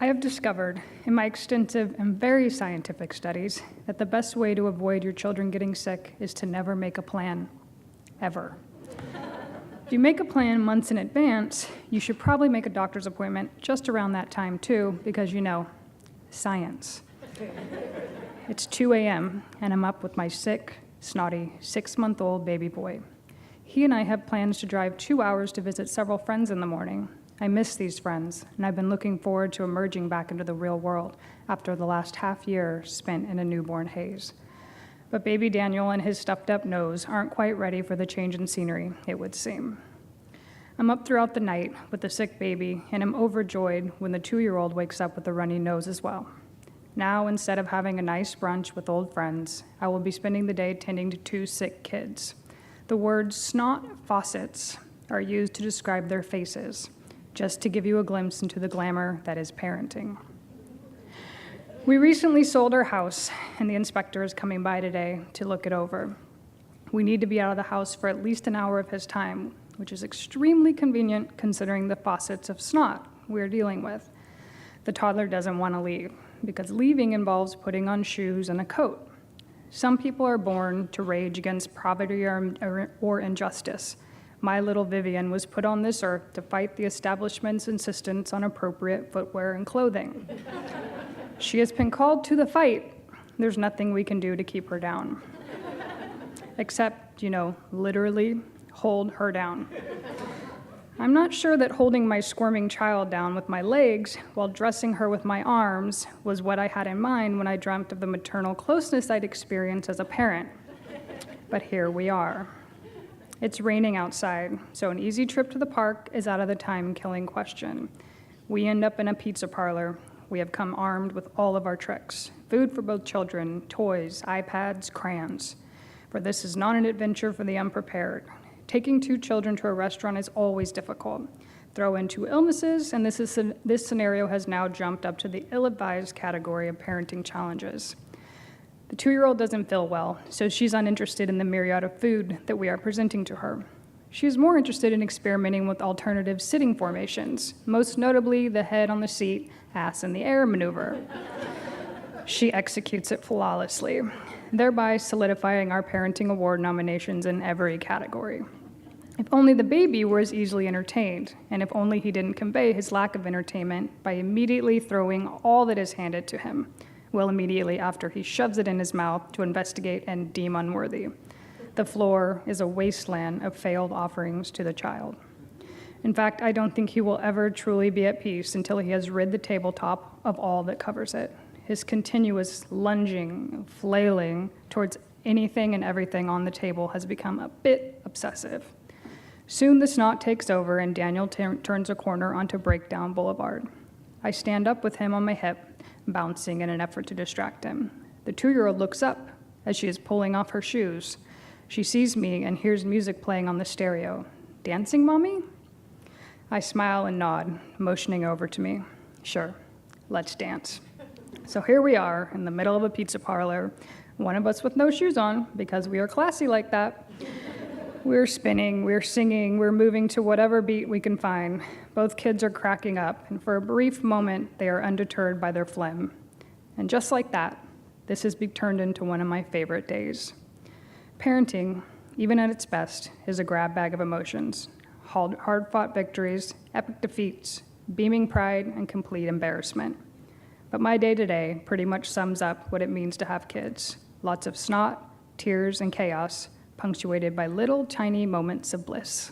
I have discovered in my extensive and very scientific studies that the best way to avoid your children getting sick is to never make a plan, ever. If you make a plan months in advance, you should probably make a doctor's appointment just around that time too, because science. It's 2 a.m. and I'm up with my sick, snotty, 6-month-old baby boy. He and I have plans to drive 2 hours to visit several friends in the morning. I miss these friends, and I've been looking forward to emerging back into the real world after the last half year spent in a newborn haze. But baby Daniel and his stuffed-up nose aren't quite ready for the change in scenery, it would seem. I'm up throughout the night with the sick baby, and am overjoyed when the 2-year-old wakes up with a runny nose as well. Now, instead of having a nice brunch with old friends, I will be spending the day tending to 2 sick kids. The words Snot, Faucets are used to describe their faces, just to give you a glimpse into the glamour that is parenting. We recently sold our house, and the inspector is coming by today to look it over. We need to be out of the house for at least an hour of his time, which is extremely convenient considering the faucets of snot we're dealing with. The toddler doesn't want to leave, because leaving involves putting on shoes and a coat. Some people are born to rage against poverty or injustice. My little Vivian was put on this earth to fight the establishment's insistence on appropriate footwear and clothing. She has been called to the fight. There's nothing we can do to keep her down. Except, literally hold her down. I'm not sure that holding my squirming child down with my legs while dressing her with my arms was what I had in mind when I dreamt of the maternal closeness I'd experience as a parent. But here we are. It's raining outside, so an easy trip to the park is out of the time-killing question. We end up in a pizza parlor. We have come armed with all of our tricks. Food for both children, toys, iPads, crayons. For this is not an adventure for the unprepared. Taking 2 children to a restaurant is always difficult. Throw in 2 illnesses, and this scenario has now jumped up to the ill-advised category of parenting challenges. The 2-year-old doesn't feel well, so she's uninterested in the myriad of food that we are presenting to her. She is more interested in experimenting with alternative sitting formations, most notably the head on the seat, ass in the air maneuver. She executes it flawlessly, thereby solidifying our parenting award nominations in every category. If only the baby were as easily entertained, and if only he didn't convey his lack of entertainment by immediately throwing all that is handed to him, immediately after he shoves it in his mouth to investigate and deem unworthy. The floor is a wasteland of failed offerings to the child. In fact, I don't think he will ever truly be at peace until he has rid the tabletop of all that covers it. His continuous lunging, flailing towards anything and everything on the table has become a bit obsessive. Soon the snot takes over and Daniel turns a corner onto Breakdown Boulevard. I stand up with him on my hip, bouncing in an effort to distract him. The 2-year-old looks up as she is pulling off her shoes. She sees me and hears music playing on the stereo. Dancing, Mommy? I smile and nod, motioning over to me. Sure, let's dance. So here we are in the middle of a pizza parlor, one of us with no shoes on because we are classy like that. We're spinning, we're singing, we're moving to whatever beat we can find. Both kids are cracking up, and for a brief moment, they are undeterred by their phlegm. And just like that, this has turned into one of my favorite days. Parenting, even at its best, is a grab bag of emotions. Hard-fought victories, epic defeats, beaming pride, and complete embarrassment. But my day today pretty much sums up what it means to have kids. Lots of snot, tears, and chaos, punctuated by little tiny moments of bliss.